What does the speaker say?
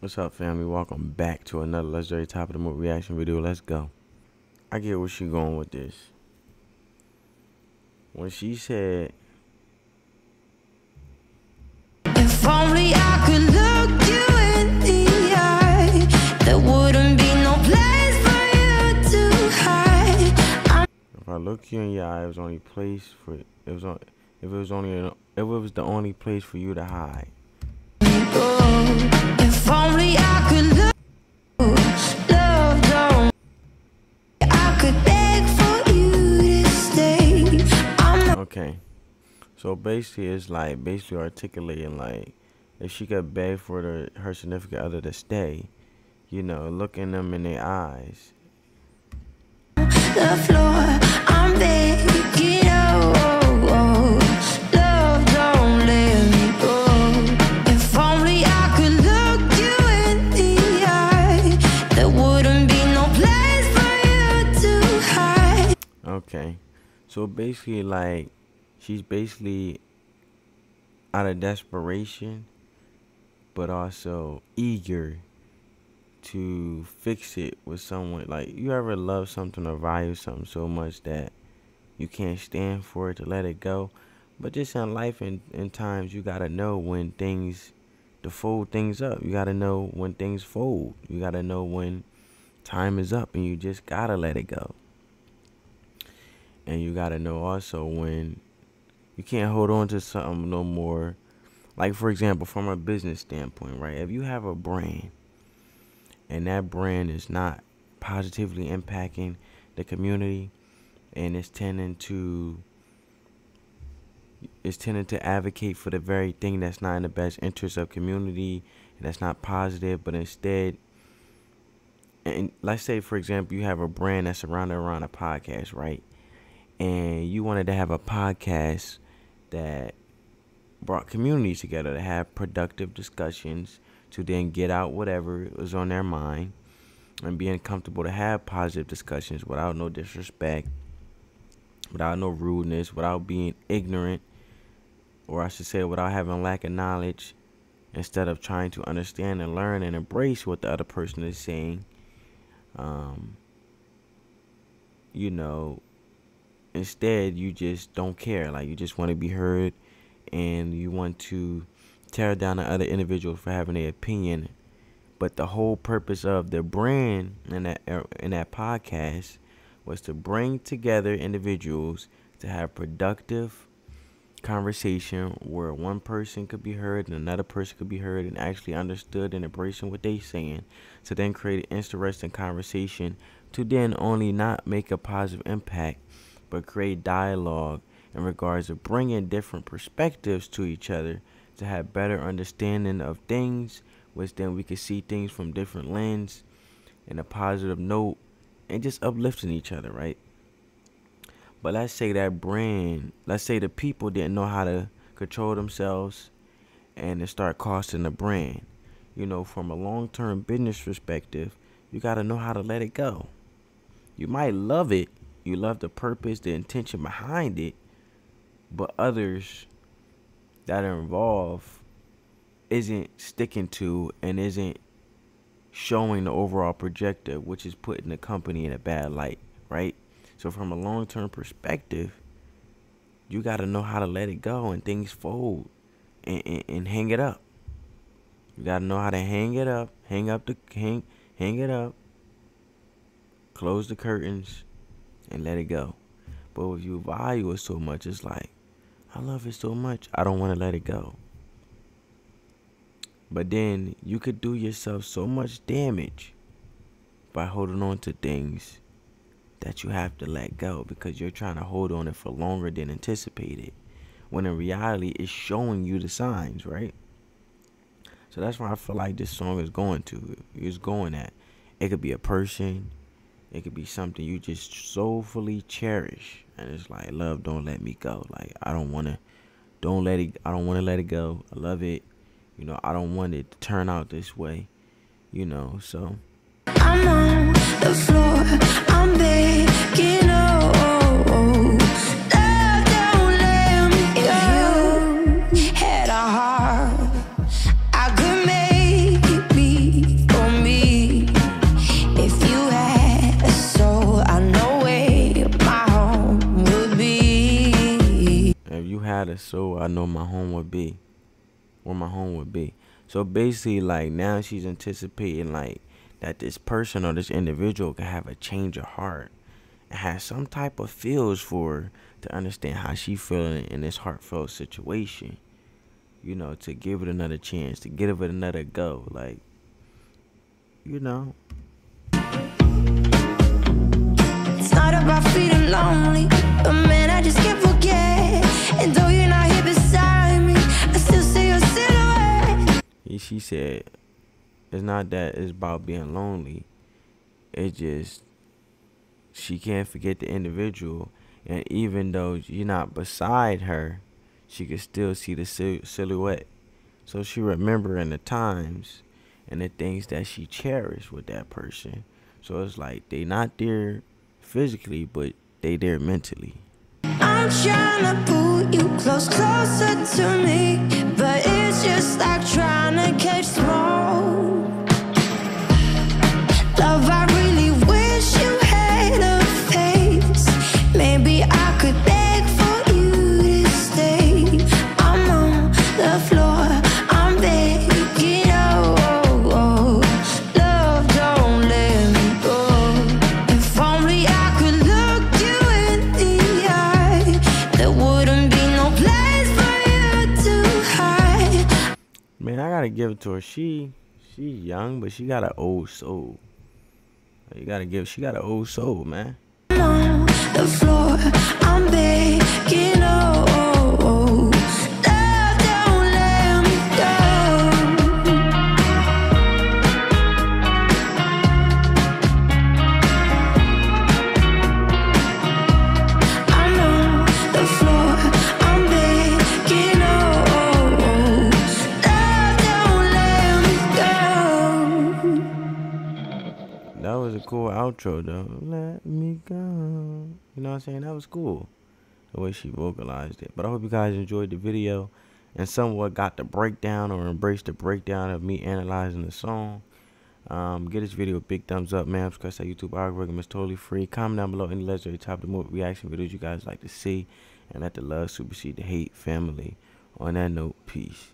What's up, family? Welcome back to another legendary top of the movie reaction video. Let's go. I get where she going with this. When she said, if only I could look you in the eye, there wouldn't be no place for you to hide. if I look you in your eye, it was the only place for you to hide. If only I could look, love don't. I could beg for you to stay. Okay. So basically, it's like articulating like if she could beg for her significant other to stay, looking them in their eyes. The floor, I'm begging, oh, love don't let me go. If only I could look you in the eye, there wouldn't be no place for you to hide. Okay. So basically, like, she's basically out of desperation, but also eager to fix it with someone. Like, you ever love something or value something so much that you can't stand for it to let it go? But just in life and in times, you gotta know when to fold things up. You gotta know when things fold. You gotta know when time is up and you just gotta let it go. And you gotta know also when you can't hold on to something no more. Like, for example, from a business standpoint, right? If you have a brand and that brand is not positively impacting the community and it's tending to advocate for the very thing that's not in the best interest of community and that's not positive, but instead, and let's say, for example, you have a brand that's surrounded around a podcast, right? And you wanted to have a podcast that brought communities together to have productive discussions, to then get out whatever was on their mind and being comfortable to have positive discussions without no disrespect, without no rudeness, without being ignorant, or I should say without having lack of knowledge, instead of trying to understand and learn and embrace what the other person is saying. Instead, you just don't care. Like, you just want to be heard and you want to tear down the other individuals for having their opinion. But the whole purpose of the brand in that podcast was to bring together individuals to have productive conversation where one person could be heard and another person could be heard and actually understood and embracing what they saying, to then create an interesting conversation, to then only not make a positive impact but create dialogue in regards to bringing different perspectives to each other, to have better understanding of things, which then we can see things from different lens in a positive note and just uplifting each other, right? But let's say the people didn't know how to control themselves and it start costing the brand. From a long-term business perspective, you got to know how to let it go. You might love it. You love the purpose, the intention behind it, but others that are involved isn't sticking to and isn't showing the overall objective, which is putting the company in a bad light, right? So from a long-term perspective, you got to know how to let it go and things fold and hang it up. You got to know how to hang it up, hang it up, close the curtains, and let it go. But if you value it so much, it's like, I love it so much, I don't want to let it go. But then you could do yourself so much damage by holding on to things that you have to let go because you're trying to hold on it for longer than anticipated, when in reality it's showing you the signs, right? So that's why I feel like this song is going at. It could be a person, it could be something you just soulfully cherish, and it's like, love, don't let me go. Like, I don't want to let it go. I love it. I don't want it to turn out this way. So I'm on the floor, I'm begging, oh, love don't let me go. Had a heart, I could make it beat. a soul, I know my home would be. Where my home would be. So basically, like, now she's anticipating, like, that this person or this individual can have a change of heart and have some type of feels for her to understand how she feeling in this heartfelt situation. You know, to give it another chance, to give it another go. Like, you know. It's not about feeling lonely, but man, I just can't forget. And though you're not here beside me, I still see your silhouette. She said, it's not that it's about being lonely. It's just, she can't forget the individual. And even though you're not beside her, she can still see the silhouette. So she remembering the times and the things that she cherished with that person. So it's like they not there physically, but they there mentally. I'm trying to pull you closer to me, but it's just like trying to catch smoke. Love, I really wish you had a face. Maybe I could beg for you to stay. I'm on the floor, I'm begging, oh, love, don't let me go. If only I could look you in the eye, there wouldn't be no place for you to hide. Man, I gotta give it to her. She's young, but she got an old soul. You gotta give. She got an old soul, man. I'm on the floor, I'm begging, oh, love, don't let me go. I'm on the floor, I'm begging, oh, love, don't let me go. That was a cool outro, though. Let me go. You know what I'm saying? That was cool, the way she vocalized it. But I hope you guys enjoyed the video and somewhat got the breakdown or embraced the breakdown of me analyzing the song. Give this video a big thumbs up, man. Subscribe to YouTube algorithm. It's totally free. Comment down below any legendary top of the movie reaction videos you guys like to see. And let the love supersede the hate, family. On that note, peace.